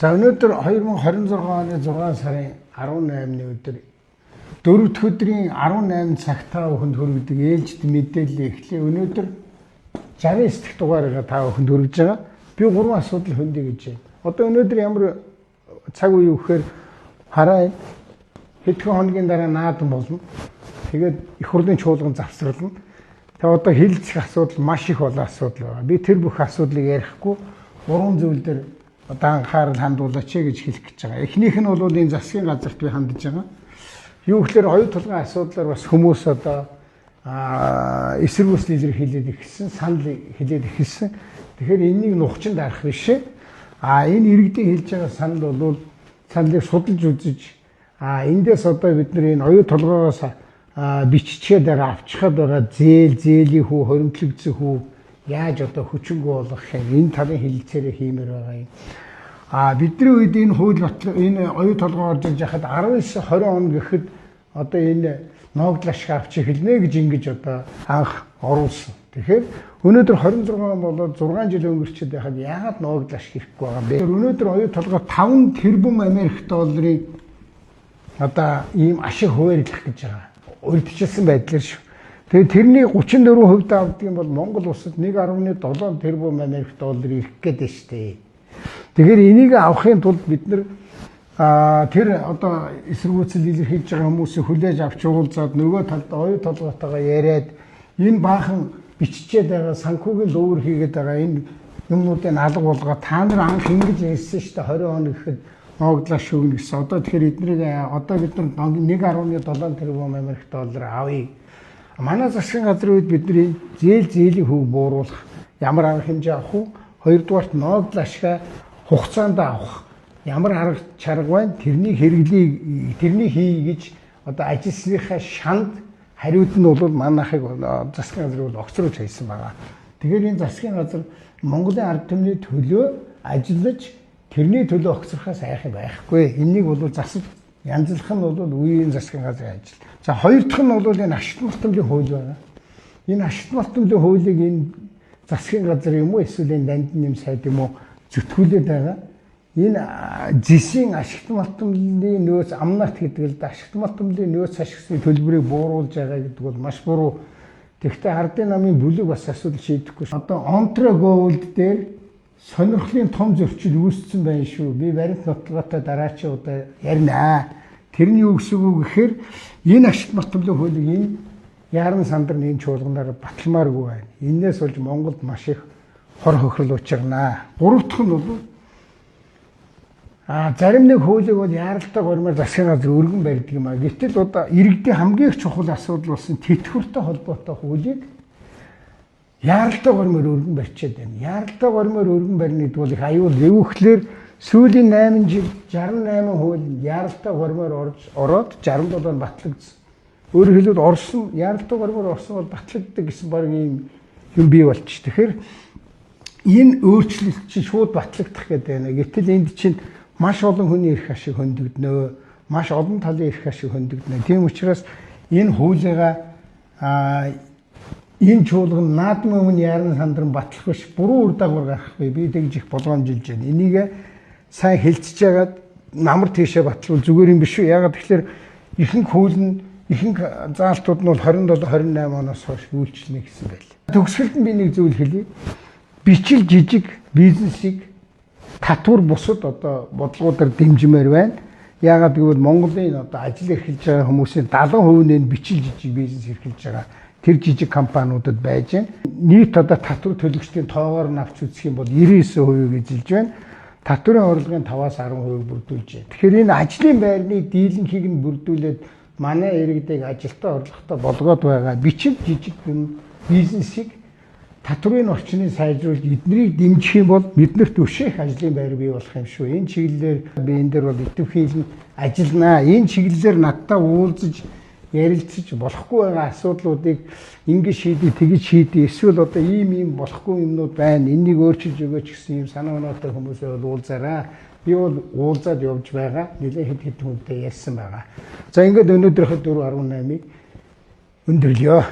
За өнөөдөр 2026 оны 6 сарын 18-ны өдөр 4 дахь өдрийн 18 цагтаа бүхэнд хүргэдэг ээлжид мэдээлэл эхлэе. Өнөөдөр 69 дахь дугаарыг та бүхэнд хүргэж байгаа. Би 3 асуудал хөндөе гэж байна. Одоо өнөөдөр ямар цаг үе вэ гэхээр хараа хэдхэн хоногийн дараа наадан болно. Тэгээд их хурлын чуулган завсарлана. Тэгээ одоо хилцэх асуудал маш их олон асуудал байна. Би тэр бүх асуудлыг ярихгүй 3 зүйл дээр одоо анхаарал хандуулаач гэж хэлэх гэж байгаа. Эхнийх нь бол энэ засгийн газарт би хандж байгаа. Юу гэхээр оюу толгойн асуудлаар бас хүмүүс одоо эсэргүүцэл илэрхийлээд ихсэн, санал хэлээд ихсэн. Тэгэхээр энэнийг нухчин дарах биш. Энэ иргэдийн хэлж байгаа санал бол саналыг судалж үзэж эндээс одоо бид нар энэ оюу толгойгоос биччихэд авчихад байгаа зээлийн хүү, хоримтлогдсон хүү яаж одоо хүчингү болгох юм энэ талын хэлэлцээрээ хиймээр байгаа юм. Бидний үед энэ хууль энэ оюу толгой орж иж яхад 19-20 он гэхэд одоо энэ ногдлаш авч эхэлнэ гэж ингэж одоо анх оруулсан. Тэгэхээр өнөөдөр 26 он болоод 6 жил өнгөрчөөд байхад яагаад ногдлаш хийхгүй байгаа юм бэ? Өнөөдөр оюу толгой 5 тэрбум Америк долларын одоо ийм ашиг хуваарлах гэж байгаа. Урьдчилсан байдлаар шүү. Тэгээд тэрний 34% авдаг юм бол Монгол улсад 1.7 тэрбум Америк доллар ирэх гээд байна шүү дээ. Тэгэхээр энийг авахын тулд бид нар тэр одоо эсэргүүцэл илэрхийлж байгаа хүмүүсийг хүлээж авч уулзаад нөгөө талд оюу толгойтойгоо яриад энэ баахан биччихэд байгаа санхүүгийн лөвөр хийгээд байгаа энэ юмнуудыг алга болгоо та нар анх ингэж ярьсан шүү дээ 20 он гэхэд ногдлаа шүүгнэ гэсэн. Одоо тэгэхээр эднийг одоо бид нар 1.7 тэрбум Америк доллар авъя. Манай засгийн газрын үед бидний зээлийн хөв бууруулах ямар арга хэмжээ авах вэ? Хоёрдугаарт ногдлоо ашгаа хугацаанд авах ямар арга чарга байна? Тэрний хэрэглийг тэрний хий гэж одоо ажилсныхаа шанд хариуд нь бол манайхыг засгийн газар бол огцруулж хайсан байгаа. Тэгэхээр энэ засгийн газар Монголын ард түмний төлөө ажиллаж тэрний төлөө огцрохоос айх юм байхгүй. Энийг бол засаж янзлах нь бол үеийн засгийн газрын ажил. За хоёр дахь нь бол энэ ашигт малтмын хууль байна. Энэ ашигт малтмын хуулийг энэ засгийн газар юм уу эсвэл энэ дандин нэм сайд юм уу зүтгүүлээд байгаа. Энэ зэсийн ашигт малтмын нөөц амнарт гэдэг л да ашигт малтмын нөөц ашигсны төлбөрийг бууруулж байгаа гэдэг бол маш буруу. Тэгвэл ардын намын бүлэг бас асуудал шийдэхгүй. Одоо Ontario Gold дээр сонирхлын том зөрчил үүссэн байна шүү. Би баримт нотолгоотой дараачийн удаа ярина. Тэрний юу гэсэн үг гэхээр энэ ашигт малтмын хуулийг энэ яран сандар энэ чуулганаар баталмааргүй байна. Энээс болж Монголд маш их хор хохирол учирнаа. Гурав дахь нь бол зарим нэг хуулийг бол яаралтай гормоор засгийн газар өргөн барьдаг юм а. Гэтэл одоо иргэдийн хамгийн их чухал асуудал болсон тэтгэвртэй холбоотой хуулийг яаралтай гормоор өргөн барьчаад байна. Яаралтай гормоор өргөн барьна гэдэг бол их аюул эвхлэр сүүлийн 8 жил 68 хууль яаралтай гормоор ороод 67-нд батлагдсан. Өөрөөр хэлбэл Орос нь яаралтай гормоор орсон бол батлагддаг гэсэн баг юм бий болчих. Тэгэхээр энэ өөрчлөлт чинь шууд батлагдах гэдэг байна. Гэтэл энд чинь маш олон хүний эрх ашиг хөндөгднө. Маш олон талын эрх ашиг хөндөгднө. Тийм учраас энэ хуулигаа энэ чуулган наадмын өмнө яран сандран батлах биш буруу үр дагавар гаргах бай. Би тэгж их болгоомжилж байна. Энийг сайн хэлцэж яагаад намар тийшээ батлуул зүгээр юм биш үү? Яагаад тэгэхээр ихэнх хууль нь ихэнх заалтууд нь бол 27 28 оноос хойш үйлчлэнэ гэсэн байл. Төгсгөлд нь би нэг зүйл хэлье. Бичил жижиг бизнесийг татвар бусад одоо бодлогуудаар дэмжмээр байна. Яагаад гэвэл Монголын одоо ажил эрхэлж байгаа хүмүүсийн 70% нь бичил жижиг бизнес эрхэлж байгаа. Тэр жижиг компаниудад байж байна. Нийт одоо татвар төлөгчдийн тоогоор нь авч үзэх юм бол 99% эзэлж байна. Татварын орлогын 5-аас 10% бүрдүүлж байна. Тэгэхээр энэ ажлын байрны дийлэнхийг нь бүрдүүлээд манай иргэдийг ажилтаа орлоготой болгоод байгаа бичил жижиг бизнесийг татварын орчныг сайжруулж эднийг дэмжих юм бол биднэрт өшөөх ажлын байр бий болох юм шүү. Энэ чиглэлээр би энэ дээр бол идэвхжүүлэн ажилланаа. Энэ чиглэлээр надтай уулзаж ярилцаж болохгүй байгаа асуудлуудыг ингэж шийдээ тэгж шийдээ эсвэл одоо ийм болохгүй юмнууд байна. Энийг өөрчилж өгөөч гэсэн юм санаа оноотой хүмүүсээ бол уулзаарай. Би бол уулзаад явж байгаа. Нэлээд хэд хүнтэй ярьсан байгаа. За ингээд өнөөдрийнхөө 4.18-ыг өндөрлөё.